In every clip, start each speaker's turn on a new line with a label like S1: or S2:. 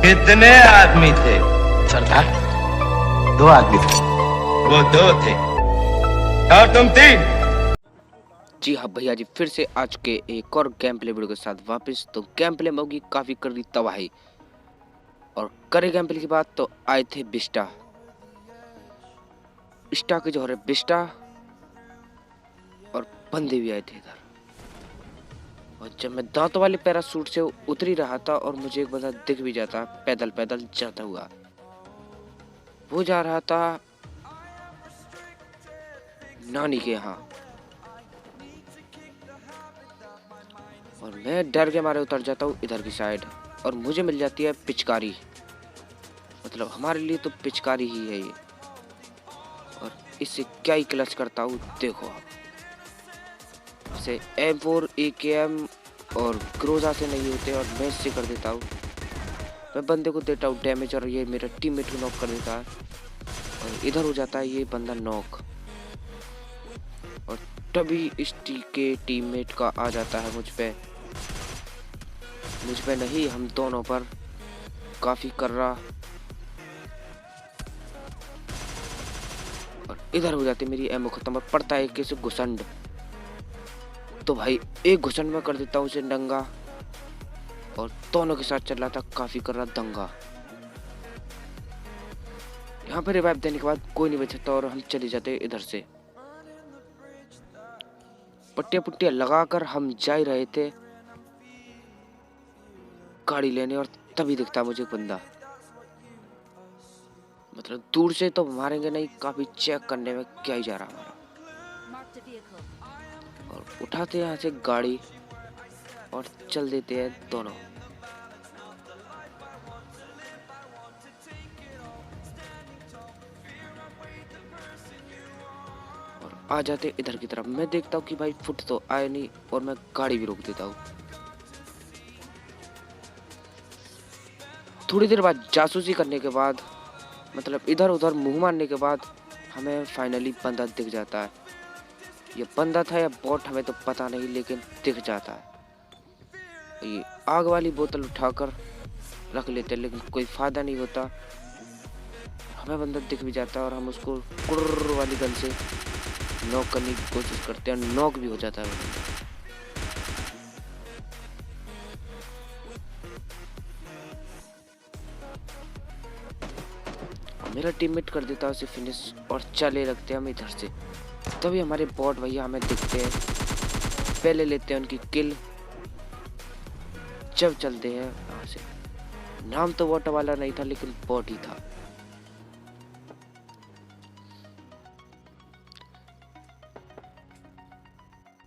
S1: कितने आदमी थे?
S2: सरदार 2 आदमी थे।
S1: वो 2 थे और तुम 3।
S3: जी हाँ भैया जी, फिर से आज के एक और गेम प्ले वीडियो के साथ वापस। तो गेम प्ले में होगी काफी कर दी तबाही, और करे गेम प्ले की बात तो आए थे बिस्टा इस्टा के जो है बिस्टा, और बंदे भी आए थे इधर। और जब मैं दांतों वाले पैरासूट से उतर ही रहा था और मुझे एक बंदा दिख भी जाता पैदल पैदल जाता हुआ। वो जा रहा था नानी के यहाँ, और मैं डर के मारे उतर जाता हूँ इधर की साइड, और मुझे मिल जाती है पिचकारी। मतलब हमारे लिए तो पिचकारी ही है ये। और इससे क्या ही क्लच करता हूँ देखो आप। इसे M4 AKM और ग्रोजा से नहीं होते, और मैं इससे कर देता हूँ। मैं बंदे को देता हूँ डैमेज, और ये मेरा टीममेट को नॉक कर देता है, और इधर हो जाता है ये बंदा नॉक। और तभी इस के टीममेट का आ जाता है मुझ पे नहीं, हम दोनों पर काफी कर रहा। और इधर हो जाती मेरी एमओ खत्म, और पड़ता है किसी घुसंड। तो भाई एक घुसंड में कर देता हूँ उसे नंगा, और दोनों के साथ चल रहा था काफी कर रहा दंगा। यहाँ पे रिवाइव देने के बाद कोई नहीं बचता, और हम चले जाते इधर से। पट्टियां पुट्टियां लगाकर हम जा ही रहे थे गाड़ी लेने, और तभी दिखता मुझे बंदा। मतलब दूर से तो मारेंगे नहीं, काफी चेक करने में क्या ही जा रहा हमारा। और उठाते यहाँ से गाड़ी और चल देते हैं दोनों। और आ जाते इधर की तरफ। मैं देखता हूँ कि भाई फुट तो आए नहीं, और मैं गाड़ी भी रोक देता हूँ। थोड़ी देर बाद जासूसी करने के बाद, मतलब इधर उधर मुंह मारने के बाद, हमें फाइनली बंदा दिख जाता है। ये बंदा था या बॉट हमें तो पता नहीं, लेकिन दिख जाता है। ये आग वाली बोतल उठाकर रख लेते हैं, लेकिन कोई फायदा नहीं होता। हमें बंदा दिख भी जाता है, और हम उसको कुर्र वाली गन से नॉक करने की कोशिश करते हैं, नॉक भी हो जाता है वो। मेरा टीममेट कर देता है उसे फिनिश, और चले लगते हैं हम इधर से। तभी हमारे बॉट भैया हमें दिखते हैं, पहले लेते हैं उनकी किल। जब चलते हैं यहाँ से। नाम तो बॉट वाला नहीं था, लेकिन बॉट ही था।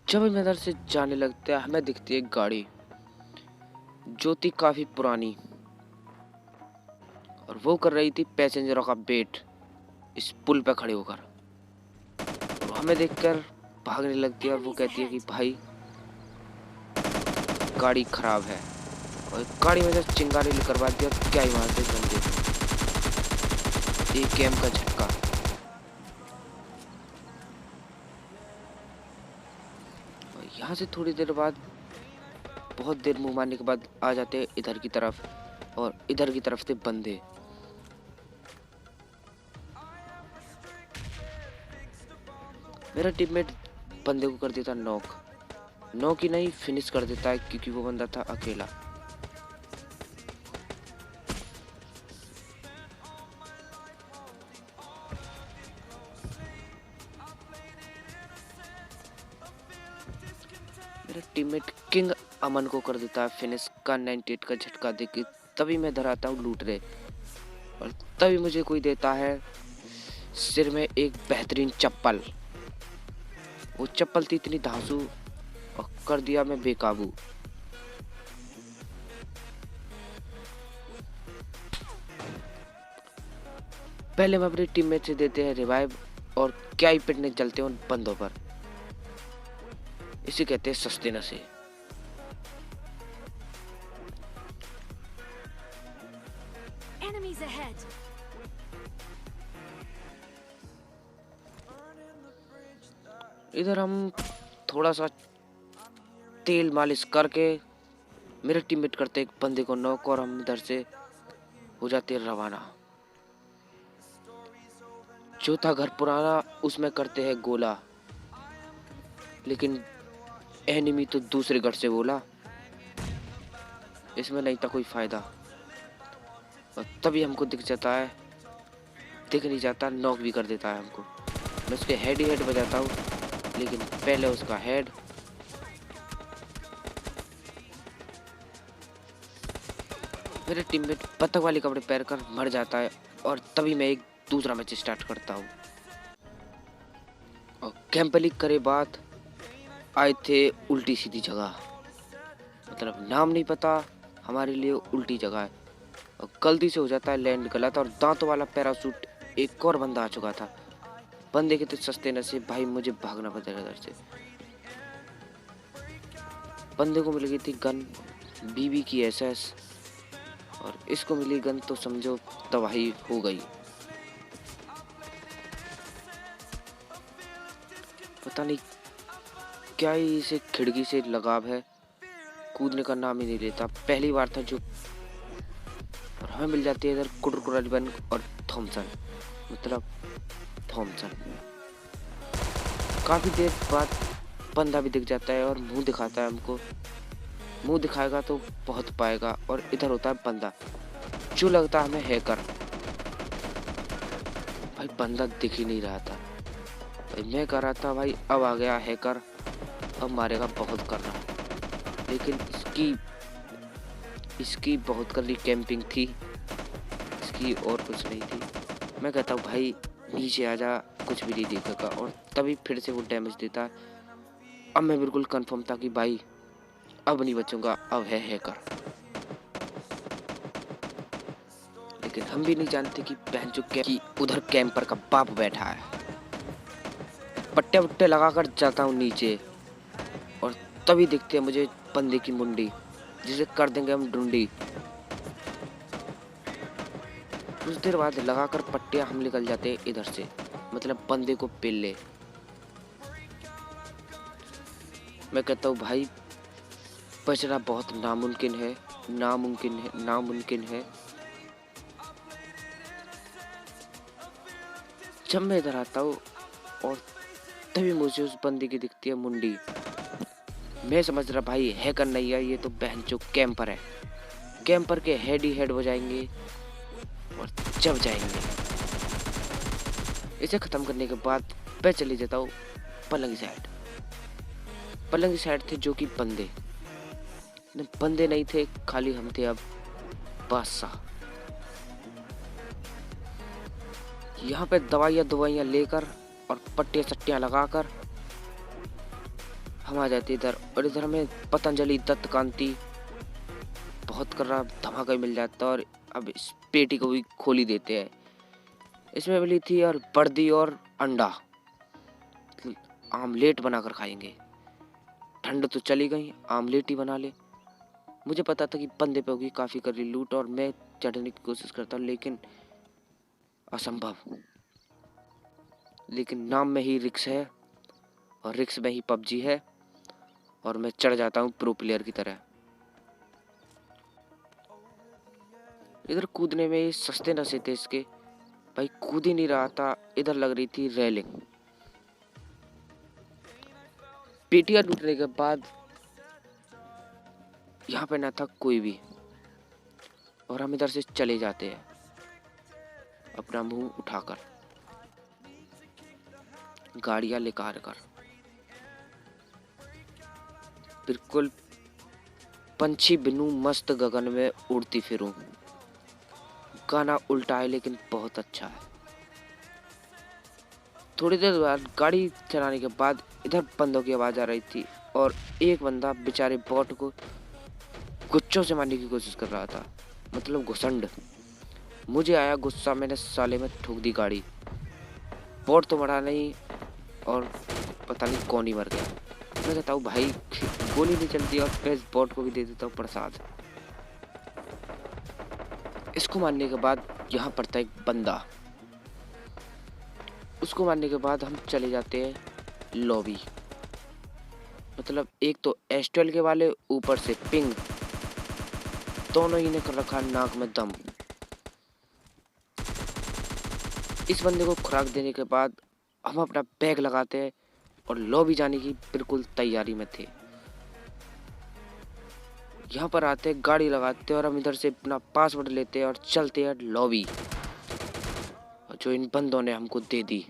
S3: जब हम इधर से जाने लगते हैं, हमें दिखती है गाड़ी जो थी काफी पुरानी, और वो कर रही थी पैसेंजरों का वेट इस पुल पे खड़े होकर। और हमें देखकर भागने लगती है, और वो कहती है कि भाई गाड़ी खराब है, और गाड़ी में से चिंगारी करवा दी, और क्या ही वहां से बंदे AKM का झटका। और यहाँ से थोड़ी देर बाद, बहुत देर मुंह मारने के बाद, आ जाते हैं इधर की तरफ, और इधर की तरफ से बंदे। मेरा टीममेट बंदे को कर देता नॉक ही नहीं, फिनिश कर देता है, क्योंकि वो बंदा था अकेला। मेरा टीममेट किंग अमन को कर देता है फिनिश का 98 का झटका देके। तभी मैं इधर आता हूँ लूट रहे, और तभी मुझे कोई देता है सिर में एक बेहतरीन चप्पल। वो चप्पल थी इतनी धांसू, और कर दिया मैं बेकाबू। पहले हम अपने टीममेट से देते हैं रिवाइव, और क्या ही पिटने चलते हैं उन बंदों पर। इसे कहते हैं सस्ते नशे।
S4: Enemies ahead.
S3: इधर हम थोड़ा सा तेल मालिश करके मेरे टीममेट करते एक बंदे को नॉक, और हम इधर से हो जाते हैं रवाना। जो था घर पुराना उसमें करते हैं गोला, लेकिन एनिमी तो दूसरे घर से बोला, इसमें नहीं था कोई फायदा। और तभी हमको दिख जाता है, दिख नहीं जाता, नॉक भी कर देता है हमको। मैं उसके हेड ही हेड बजाता हूँ, लेकिन पहले उसका हेड। मेरे टीममेट बतख वाली कपड़े पहन कर मर जाता है और तभी मैं एक दूसरा मैच स्टार्ट करता हूँ। और कैंपलिंग करे बात आए थे उल्टी सीधी जगह, मतलब नाम नहीं पता, हमारे लिए उल्टी जगह है। और गलती से हो जाता है लैंड गलत, और दांतों वाला पैराशूट एक और बंदा आ चुका था। बंदे के तो सस्ते नसीब भाई, मुझे भागना पड़ेगा इधर से। बंदे को मिल गई थी गन बीबी की एसएस, और इसको मिली गन तो समझो तबाही हो गई। पता नहीं क्या ही इसे खिड़की से लगाव है, कूदने का नाम ही नहीं लेता। पहली बार था जो, और हमें मिल जाती है इधर कुडकुरालीबन और थॉमसन, मतलब थॉमसन। काफी देर बाद बंदा भी दिख जाता है और मुंह दिखाता है हमको। मुंह दिखाएगा तो बहुत पाएगा, और इधर होता है बंदा जो लगता है हमें हैकर। भाई बंदा दिख ही नहीं रहा था, भाई मैं कर रहा था भाई अब आ गया हैकर, अब मारेगा बहुत करना। लेकिन इसकी बहुत कर ली कैंपिंग थी इसकी, और कुछ नहीं थी। मैं कहता हूँ भाई नीचे आ जा, कुछ भी नहीं देखेगा, और तभी फिर से वो डैमेज देता है। अब मैं बिल्कुल कंफर्म था कि भाई अब नहीं बचूंगा, अब है हैकर। लेकिन हम भी नहीं जानते कि बहन चुके कि उधर कैंपर का बाप बैठा है। पट्टे वट्टे लगाकर जाता हूँ नीचे, और तभी दिखते हैं मुझे बंदे की मुंडी, जिसे कर देंगे हम ढूंढी। कुछ देर बाद लगाकर पट्टियां हम निकल जाते हैं इधर से, मतलब बंदे को पेल ले। मैं कहता हूँ भाई बचना बहुत नामुमकिन है, नामुमकिन है, नामुमकिन है। जब मैं इधर आता हूँ और तभी मुझे उस बंदे की दिखती है मुंडी। मैं समझ रहा भाई हैकर नहीं है, ये तो बहनचोद कैंपर है। कैंपर के हेड ही हेड हो जाएंगे और जब जाएंगे। इसे खत्म करने के बाद मैं चले जाता हूँ पलंग साइड। पलंग साइड थे जो कि बंदे नहीं थे, खाली हम थे अब बादशाह। यहाँ पे दवाइयाँ लेकर और पट्टियाँ सट्टियाँ लगाकर हम आ जाते इधर, और इधर हमें पतंजलि दत्त कांति बहुत कर रहा धमाका मिल जाता, और अब इस पेटी को भी खोली देते हैं। इसमें मिली थी और वर्दी और अंडा, आमलेट बनाकर खाएंगे। ठंड तो चली गई, आमलेट ही बना ले। मुझे पता था कि बंदे पे होगी काफी कर ली लूट, और मैं चढ़ने की कोशिश करता हूँ लेकिन असंभव। लेकिन नाम में ही रिक्स है और रिक्स में ही पबजी है, और मैं चढ़ जाता हूँ प्रो प्लेयर की तरह। इधर कूदने में सस्ते नशे थे इसके, भाई कूद ही नहीं रहा था। इधर लग रही थी रेलिंग। पेटियां लूटने के बाद यहाँ पे ना था कोई भी, और हम इधर से चले जाते हैं अपना मुंह उठाकर, गाड़ियां लेकर कर बिल्कुल पंछी बिनू मस्त गगन में उड़ती फिरूं। गाना उल्टा है लेकिन बहुत अच्छा है। थोड़ी देर बाद गाड़ी चलाने के बाद इधर बंदों की आवाज आ रही थी, और एक बंदा बेचारे बॉट को गुच्छों से मारने की कोशिश कर रहा था, मतलब घुसंड। मुझे आया गुस्सा, मैंने साले में ठोक दी गाड़ी। बॉट तो मरा नहीं, और पता नहीं कौन ही मर गया। मैं कहता हूँ भाई गोली नहीं चलती, और मैं इस बॉट को भी दे देता हूँ प्रसाद। इसको मारने के बाद यहाँ पड़ता है एक बंदा। उसको मारने के बाद हम चले जाते हैं लॉबी, मतलब एक तो एस्ट्रल के वाले, ऊपर से पिंग, दोनों ही ने कर रखा नाक में दम। इस बंदे को खुराक देने के बाद हम अपना बैग लगाते हैं और लॉबी जाने की बिल्कुल तैयारी में थे। यहाँ पर आते गाड़ी लगाते और हम इधर से अपना पासवर्ड लेते और चलते हैं लॉबी जो इन बंदों ने हमको दे दी।